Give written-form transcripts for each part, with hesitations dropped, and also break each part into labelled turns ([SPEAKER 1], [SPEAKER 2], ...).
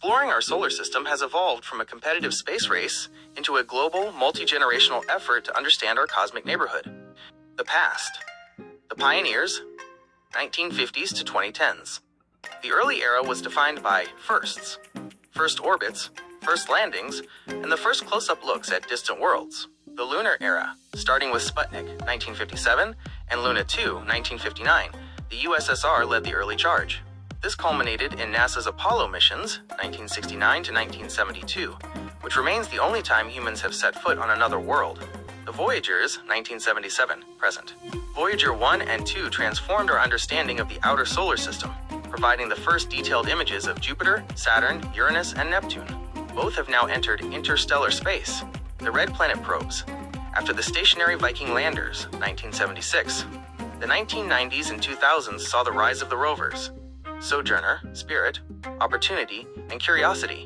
[SPEAKER 1] Exploring our solar system has evolved from a competitive space race into a global, multi-generational effort to understand our cosmic neighborhood. The past. The pioneers, 1950s to 2010s. The early era was defined by firsts, first orbits, first landings, and the first close-up looks at distant worlds. The lunar era, starting with Sputnik, 1957, and Luna 2, 1959, the USSR led the early charge. This culminated in NASA's Apollo missions, 1969 to 1972, which remains the only time humans have set foot on another world. The Voyagers, 1977, present. Voyager 1 and 2 transformed our understanding of the outer solar system, providing the first detailed images of Jupiter, Saturn, Uranus, and Neptune. Both have now entered interstellar space, the Red Planet probes. After the stationary Viking landers, 1976, the 1990s and 2000s saw the rise of the rovers, Sojourner, Spirit, Opportunity, and Curiosity,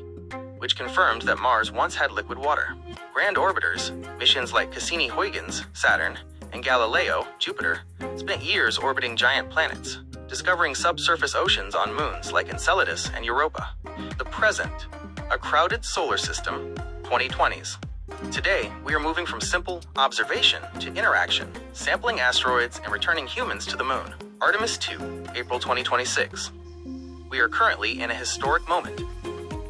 [SPEAKER 1] which confirmed that Mars once had liquid water. Grand orbiters, missions like Cassini-Huygens, Saturn, and Galileo, Jupiter, spent years orbiting giant planets, discovering subsurface oceans on moons like Enceladus and Europa. The present, a crowded solar system, 2020s. Today, we are moving from simple observation to interaction, sampling asteroids and returning humans to the moon. Artemis 2, April 2026. We are currently in a historic moment.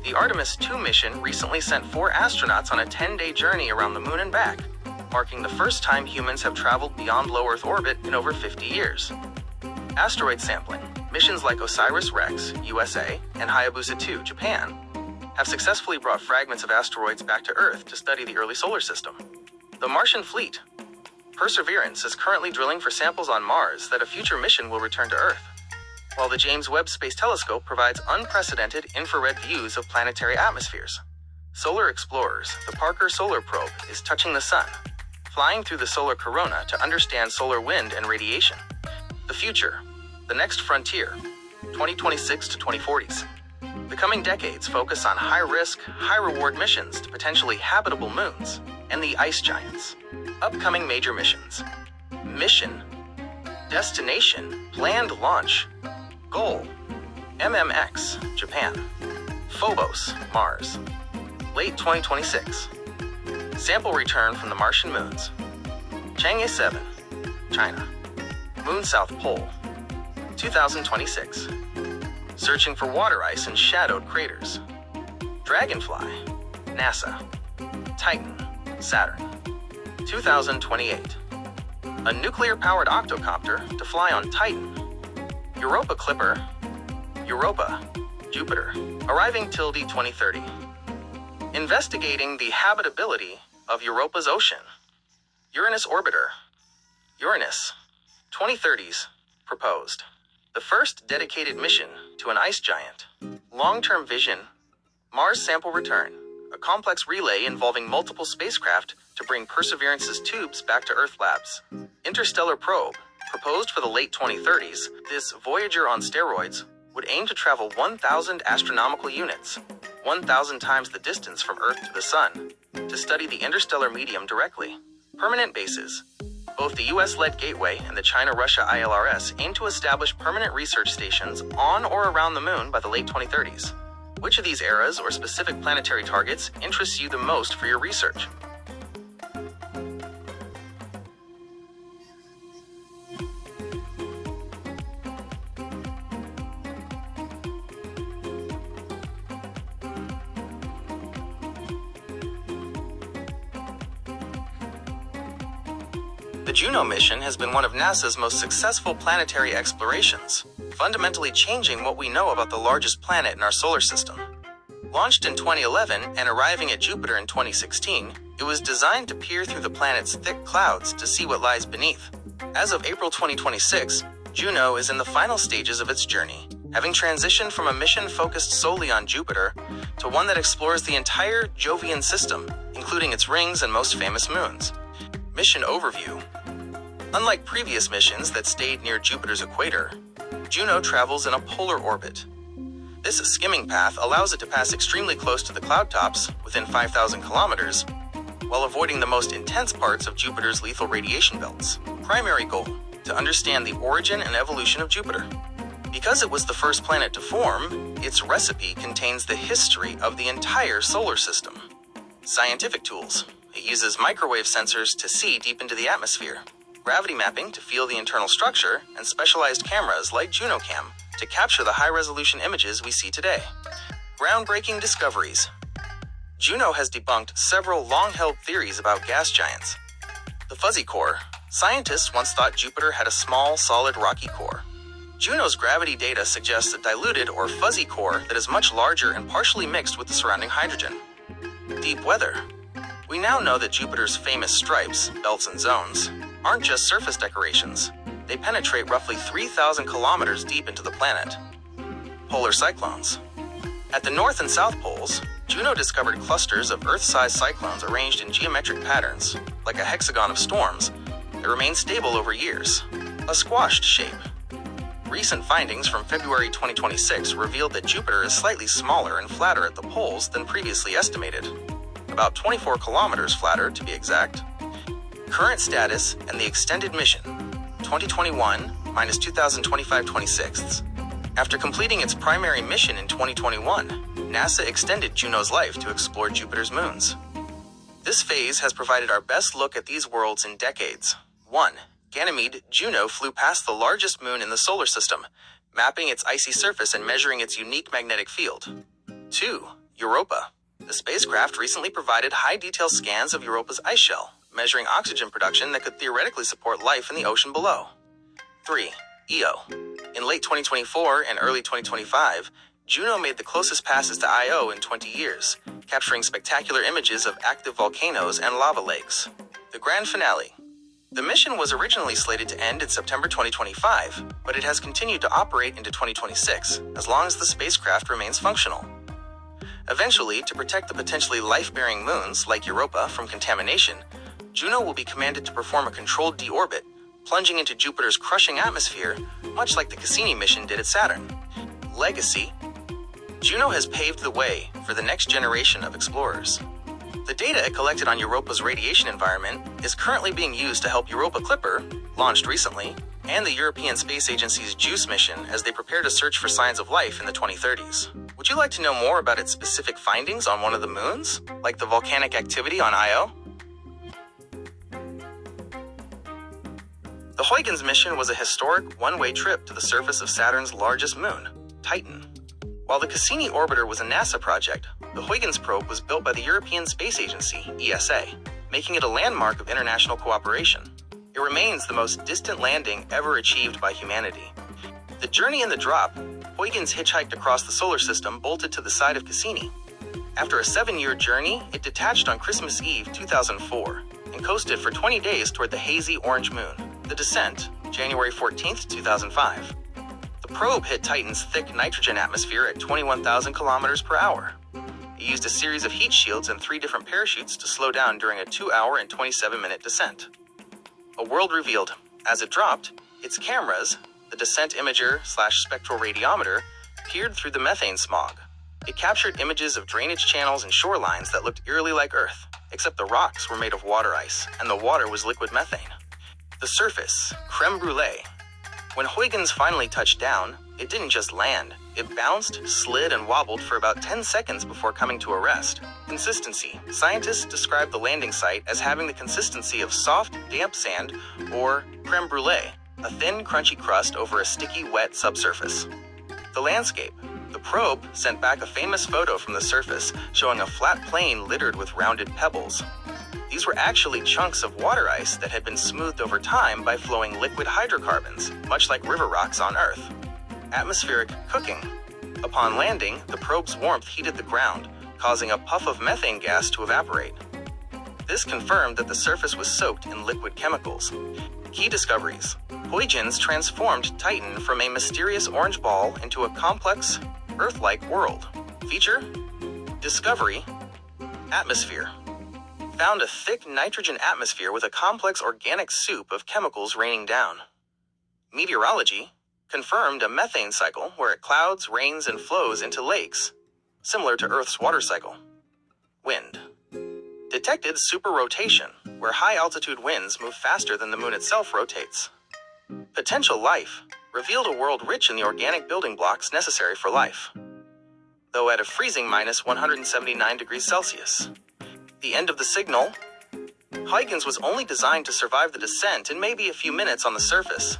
[SPEAKER 1] The Artemis 2 mission recently sent 4 astronauts on a 10-day journey around the moon and back, marking the first time humans have traveled beyond low Earth orbit in over 50 years. Asteroid sampling. Missions like OSIRIS-REx, USA, and Hayabusa 2, Japan, have successfully brought fragments of asteroids back to Earth to study the early solar system. The Martian fleet. Perseverance is currently drilling for samples on Mars that a future mission will return to Earth, while the James Webb Space Telescope provides unprecedented infrared views of planetary atmospheres. Solar Explorers, the Parker Solar Probe, is touching the sun, flying through the solar corona to understand solar wind and radiation. The future, the next frontier, 2026 to 2040s. The coming decades focus on high-risk, high-reward missions to potentially habitable moons and the ice giants. Upcoming major missions. Mission. Destination. Planned launch. Goal. MMX, Japan. Phobos, Mars. Late 2026. Sample return from the Martian moons. Chang'e 7, China. Moon South Pole. 2026. Searching for water ice in shadowed craters. Dragonfly, NASA. Titan, Saturn. 2028. A nuclear-powered octocopter to fly on Titan. Europa Clipper, Europa, Jupiter, arriving Tilde 2030. Investigating the habitability of Europa's ocean. Uranus Orbiter, Uranus, 2030s, proposed. The first dedicated mission to an ice giant. Long-term vision, Mars sample return, a complex relay involving multiple spacecraft to bring Perseverance's tubes back to Earth labs. Interstellar probe, proposed for the late 2030s, this Voyager on steroids would aim to travel 1,000 astronomical units, 1,000 times the distance from Earth to the Sun, to study the interstellar medium directly. Permanent bases. Both the US-led Gateway and the China-Russia ILRS aim to establish permanent research stations on or around the moon by the late 2030s. Which of these eras or specific planetary targets interests you the most for your research? The Juno mission has been one of NASA's most successful planetary explorations, fundamentally changing what we know about the largest planet in our solar system. Launched in 2011 and arriving at Jupiter in 2016, it was designed to peer through the planet's thick clouds to see what lies beneath. As of April 2026, Juno is in the final stages of its journey, having transitioned from a mission focused solely on Jupiter to one that explores the entire Jovian system, including its rings and most famous moons. Mission overview. Unlike previous missions that stayed near Jupiter's equator, Juno travels in a polar orbit. This skimming path allows it to pass extremely close to the cloud tops, within 5,000 kilometers, while avoiding the most intense parts of Jupiter's lethal radiation belts. Primary goal: to understand the origin and evolution of Jupiter. Because it was the first planet to form, its recipe contains the history of the entire solar system. Scientific tools. It uses microwave sensors to see deep into the atmosphere, gravity mapping to feel the internal structure, and specialized cameras like JunoCam to capture the high-resolution images we see today. Groundbreaking discoveries. Juno has debunked several long-held theories about gas giants. The fuzzy core. Scientists once thought Jupiter had a small, solid rocky core. Juno's gravity data suggests a diluted or fuzzy core that is much larger and partially mixed with the surrounding hydrogen. Deep weather. We now know that Jupiter's famous stripes, belts and zones, aren't just surface decorations. They penetrate roughly 3,000 kilometers deep into the planet. Polar cyclones. At the North and South poles, Juno discovered clusters of Earth-sized cyclones arranged in geometric patterns, like a hexagon of storms, that remain stable over years. A squashed shape. Recent findings from February 2026 revealed that Jupiter is slightly smaller and flatter at the poles than previously estimated. About 24 kilometers flatter, to be exact. Current status and the extended mission, 2021 minus 2025/26. After completing its primary mission in 2021, NASA extended Juno's life to explore Jupiter's moons. This phase has provided our best look at these worlds in decades. 1. Ganymede, Juno flew past the largest moon in the solar system, mapping its icy surface and measuring its unique magnetic field. 2. Europa. The spacecraft recently provided high-detail scans of Europa's ice shell, measuring oxygen production that could theoretically support life in the ocean below. 3. Io. In late 2024 and early 2025, Juno made the closest passes to Io in 20 years, capturing spectacular images of active volcanoes and lava lakes. The grand finale. The mission was originally slated to end in September 2025, but it has continued to operate into 2026, as long as the spacecraft remains functional. Eventually, to protect the potentially life-bearing moons, like Europa, from contamination, Juno will be commanded to perform a controlled deorbit, plunging into Jupiter's crushing atmosphere, much like the Cassini mission did at Saturn. Legacy. Juno has paved the way for the next generation of explorers. The data it collected on Europa's radiation environment is currently being used to help Europa Clipper, launched recently, and the European Space Agency's JUICE mission as they prepare to search for signs of life in the 2030s. Would you like to know more about its specific findings on one of the moons, like the volcanic activity on Io? The Huygens mission was a historic one-way trip to the surface of Saturn's largest moon, Titan. While the Cassini orbiter was a NASA project, the Huygens probe was built by the European Space Agency, ESA, making it a landmark of international cooperation. It remains the most distant landing ever achieved by humanity. The journey and the drop, Huygens hitchhiked across the solar system, bolted to the side of Cassini. After a 7-year journey, it detached on Christmas Eve 2004 and coasted for 20 days toward the hazy orange moon. The descent, January 14, 2005. The probe hit Titan's thick nitrogen atmosphere at 21,000 kilometers per hour. It used a series of heat shields and 3 different parachutes to slow down during a 2-hour and 27-minute descent. A world revealed. As it dropped, its cameras, the descent imager/spectral radiometer, peered through the methane smog. It captured images of drainage channels and shorelines that looked eerily like Earth, except the rocks were made of water ice, and the water was liquid methane. The surface, creme brulee. When Huygens finally touched down, it didn't just land. It bounced, slid, and wobbled for about 10 seconds before coming to a rest. Consistency. Scientists describe the landing site as having the consistency of soft, damp sand, or creme brulee, a thin, crunchy crust over a sticky, wet subsurface. The landscape. The probe sent back a famous photo from the surface showing a flat plain littered with rounded pebbles. These were actually chunks of water ice that had been smoothed over time by flowing liquid hydrocarbons, much like river rocks on Earth. Atmospheric cooking. Upon landing, the probe's warmth heated the ground, causing a puff of methane gas to evaporate. This confirmed that the surface was soaked in liquid chemicals. Key discoveries. Huygens transformed Titan from a mysterious orange ball into a complex, Earth-like world. Feature: discovery, atmosphere. Found a thick nitrogen atmosphere with a complex organic soup of chemicals raining down. Meteorology confirmed a methane cycle where it clouds, rains, and flows into lakes, similar to Earth's water cycle. Wind detected superrotation, where high-altitude winds move faster than the moon itself rotates. Potential life revealed a world rich in the organic building blocks necessary for life, though at a freezing minus 179 degrees Celsius. The end of the signal. Huygens was only designed to survive the descent and maybe a few minutes on the surface.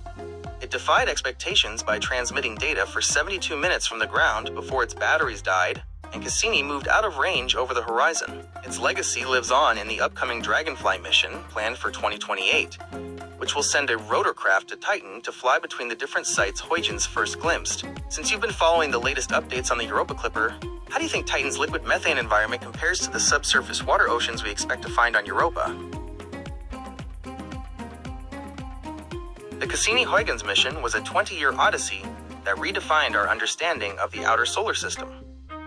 [SPEAKER 1] It defied expectations by transmitting data for 72 minutes from the ground before its batteries died, and Cassini moved out of range over the horizon. Its legacy lives on in the upcoming Dragonfly mission planned for 2028, which will send a rotorcraft to Titan to fly between the different sites Huygens first glimpsed. Since you've been following the latest updates on the Europa Clipper, how do you think Titan's liquid methane environment compares to the subsurface water oceans we expect to find on Europa? The Cassini-Huygens mission was a 20-year odyssey that redefined our understanding of the outer solar system.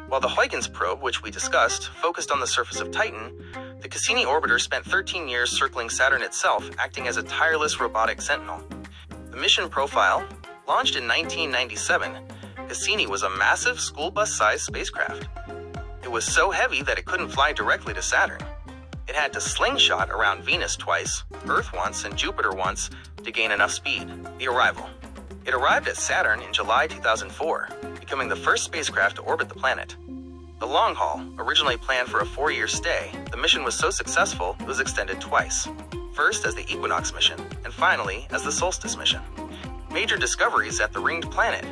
[SPEAKER 1] While the Huygens probe, which we discussed, focused on the surface of Titan, the Cassini orbiter spent 13 years circling Saturn itself, acting as a tireless robotic sentinel. The mission profile, launched in 1997, Cassini was a massive school bus-sized spacecraft. It was so heavy that it couldn't fly directly to Saturn. It had to slingshot around Venus twice, Earth once, and Jupiter once to gain enough speed. The arrival. It arrived at Saturn in July 2004, becoming the first spacecraft to orbit the planet. The long haul, originally planned for a 4-year stay, the mission was so successful it was extended twice. First as the Equinox mission, and finally as the Solstice mission. Major discoveries at the ringed planet.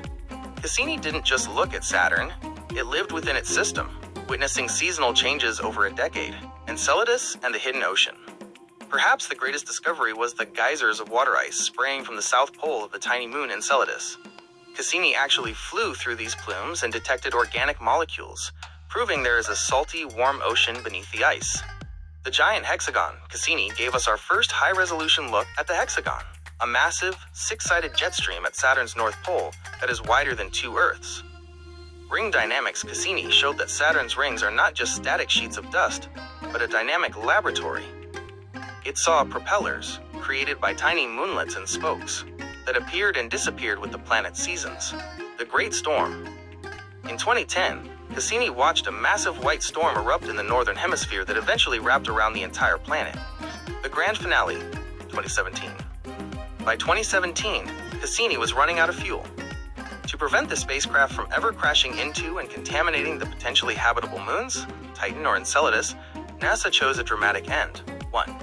[SPEAKER 1] Cassini didn't just look at Saturn, it lived within its system, witnessing seasonal changes over a decade, Enceladus and the hidden ocean. Perhaps the greatest discovery was the geysers of water ice spraying from the south pole of the tiny moon Enceladus. Cassini actually flew through these plumes and detected organic molecules, proving there is a salty, warm ocean beneath the ice. The giant hexagon, Cassini, gave us our first high-resolution look at the hexagon, a massive, 6-sided jet stream at Saturn's north pole that is wider than 2 Earths. Ring dynamics Cassini showed that Saturn's rings are not just static sheets of dust, but a dynamic laboratory. It saw propellers, created by tiny moonlets and spokes, that appeared and disappeared with the planet's seasons. The Great Storm. In 2010, Cassini watched a massive white storm erupt in the northern hemisphere that eventually wrapped around the entire planet. The grand finale, 2017. By 2017, Cassini was running out of fuel. To prevent the spacecraft from ever crashing into and contaminating the potentially habitable moons, Titan or Enceladus, NASA chose a dramatic end. 1.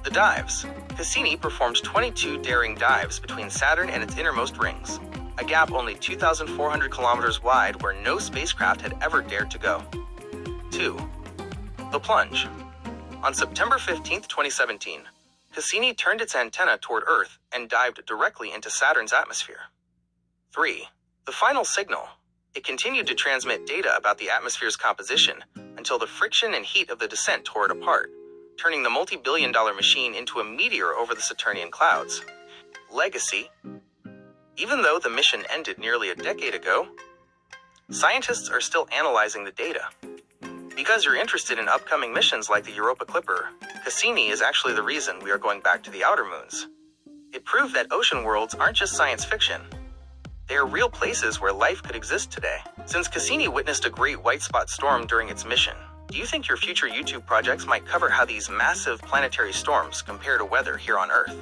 [SPEAKER 1] The dives. Cassini performed 22 daring dives between Saturn and its innermost rings, a gap only 2,400 kilometers wide where no spacecraft had ever dared to go. 2. The plunge. On September 15, 2017, Cassini turned its antenna toward Earth and dived directly into Saturn's atmosphere. 3. The final signal. It continued to transmit data about the atmosphere's composition until the friction and heat of the descent tore it apart, turning the multi-billion-dollar machine into a meteor over the Saturnian clouds. Legacy. Even though the mission ended nearly a decade ago, scientists are still analyzing the data. Because you're interested in upcoming missions like the Europa Clipper, Cassini is actually the reason we are going back to the outer moons. It proved that ocean worlds aren't just science fiction. They are real places where life could exist today. Since Cassini witnessed a great white spot storm during its mission, do you think your future YouTube projects might cover how these massive planetary storms compare to weather here on Earth?